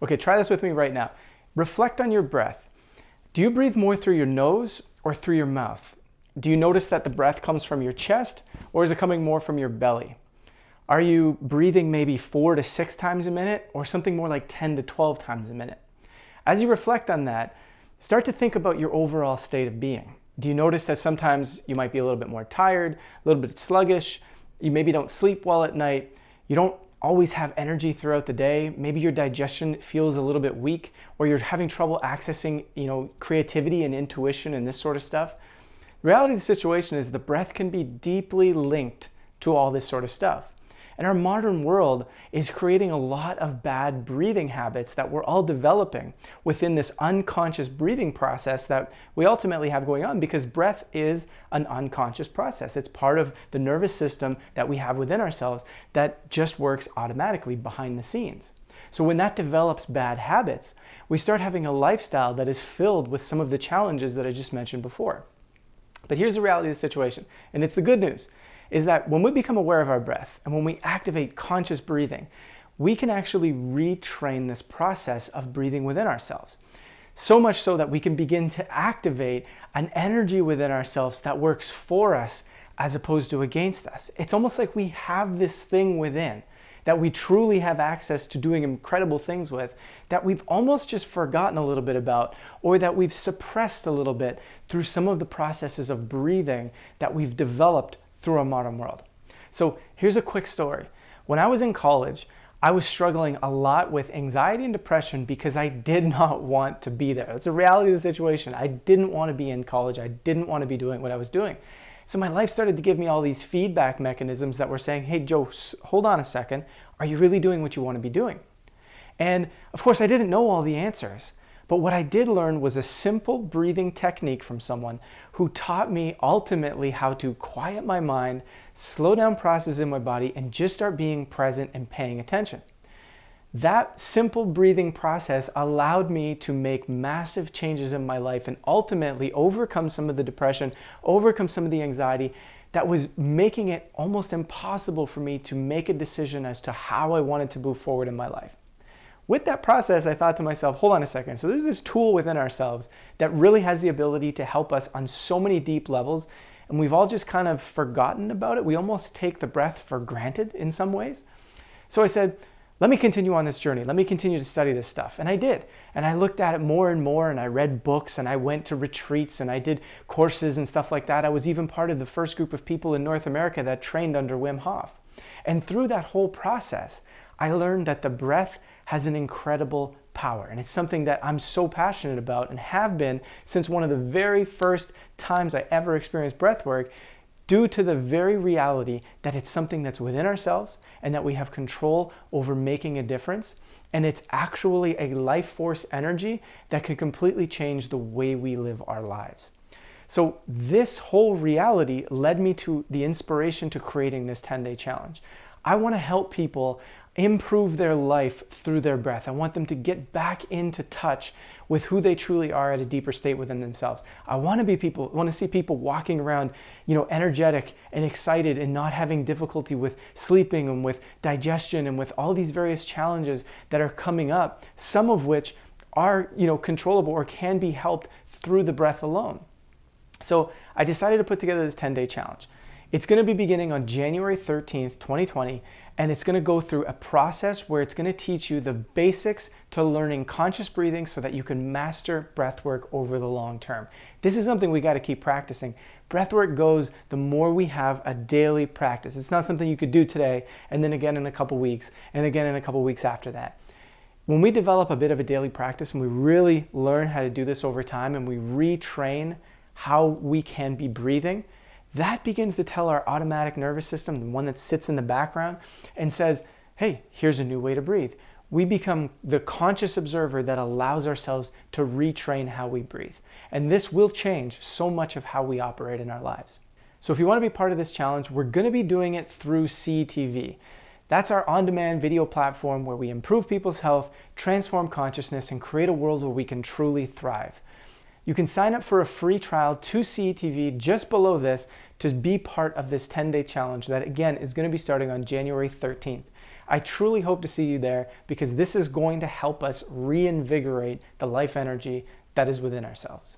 Okay, try this with me right now. Reflect on your breath. Do you breathe more through your nose or through your mouth? Do you notice that the breath comes from your chest or is it coming more from your belly? Are you breathing maybe 4 to 6 times a minute or something more like 10 to 12 times a minute? As you reflect on that, start to think about your overall state of being. Do you notice that sometimes you might be a little bit more tired, a little bit sluggish, you maybe don't sleep well at night, you don't always have energy throughout the day, maybe your digestion feels a little bit weak, or you're having trouble accessing, creativity and intuition and this sort of stuff? The reality of the situation is the breath can be deeply linked to all this sort of stuff. And our modern world is creating a lot of bad breathing habits that we're all developing within this unconscious breathing process that we ultimately have going on, because breath is an unconscious process. It's part of the nervous system that we have within ourselves that just works automatically behind the scenes. So when that develops bad habits, we start having a lifestyle that is filled with some of the challenges that I just mentioned before. But here's the reality of the situation, and it's the good news, is that when we become aware of our breath and when we activate conscious breathing, we can actually retrain this process of breathing within ourselves. So much so that we can begin to activate an energy within ourselves that works for us as opposed to against us. It's almost like we have this thing within that we truly have access to doing incredible things with, that we've almost just forgotten a little bit about, or that we've suppressed a little bit through some of the processes of breathing that we've developed through our modern world. So here's a quick story. When I was in college, I was struggling a lot with anxiety and depression because I did not want to be there. It's a reality of the situation. I didn't want to be in college. I didn't want to be doing what I was doing. So my life started to give me all these feedback mechanisms that were saying, hey, Joe, hold on a second. Are you really doing what you want to be doing? And of course, I didn't know all the answers. But what I did learn was a simple breathing technique from someone who taught me ultimately how to quiet my mind, slow down processes in my body, and just start being present and paying attention. That simple breathing process allowed me to make massive changes in my life and ultimately overcome some of the depression, overcome some of the anxiety that was making it almost impossible for me to make a decision as to how I wanted to move forward in my life. With that process, I thought to myself, hold on a second. So there's this tool within ourselves that really has the ability to help us on so many deep levels, and we've all just kind of forgotten about it. We almost take the breath for granted in some ways. So I said, let me continue on this journey. Let me continue to study this stuff. And I did. And I looked at it more and more, and I read books, and I went to retreats, and I did courses and stuff like that. I was even part of the first group of people in North America that trained under Wim Hof. And through that whole process, I learned that the breath has an incredible power. And it's something that I'm so passionate about and have been since one of the very first times I ever experienced breath work, due to the very reality that it's something that's within ourselves and that we have control over making a difference. And it's actually a life force energy that can completely change the way we live our lives. So this whole reality led me to the inspiration to creating this 10-day challenge. I want to help people improve their life through their breath. I want them to get back into touch with who they truly are at a deeper state within themselves. I want to see people walking around, energetic and excited and not having difficulty with sleeping and with digestion and with all these various challenges that are coming up, some of which are, controllable or can be helped through the breath alone. So I decided to put together this 10-day challenge. It's going to be beginning on January 13th, 2020, and it's going to go through a process where it's going to teach you the basics to learning conscious breathing so that you can master breathwork over the long term. This is something we got to keep practicing. Breathwork goes the more we have a daily practice. It's not something you could do today and then again in a couple weeks and again in a couple weeks after that. When we develop a bit of a daily practice and we really learn how to do this over time and we retrain how we can be breathing, that begins to tell our automatic nervous system, the one that sits in the background, and says, hey, here's a new way to breathe. We become the conscious observer that allows ourselves to retrain how we breathe. And this will change so much of how we operate in our lives. So if you want to be part of this challenge, we're going to be doing it through CETV. That's our on-demand video platform where we improve people's health, transform consciousness, and create a world where we can truly thrive. You can sign up for a free trial to CETV just below this to be part of this 10-day challenge that, again, is going to be starting on January 13th. I truly hope to see you there, because this is going to help us reinvigorate the life energy that is within ourselves.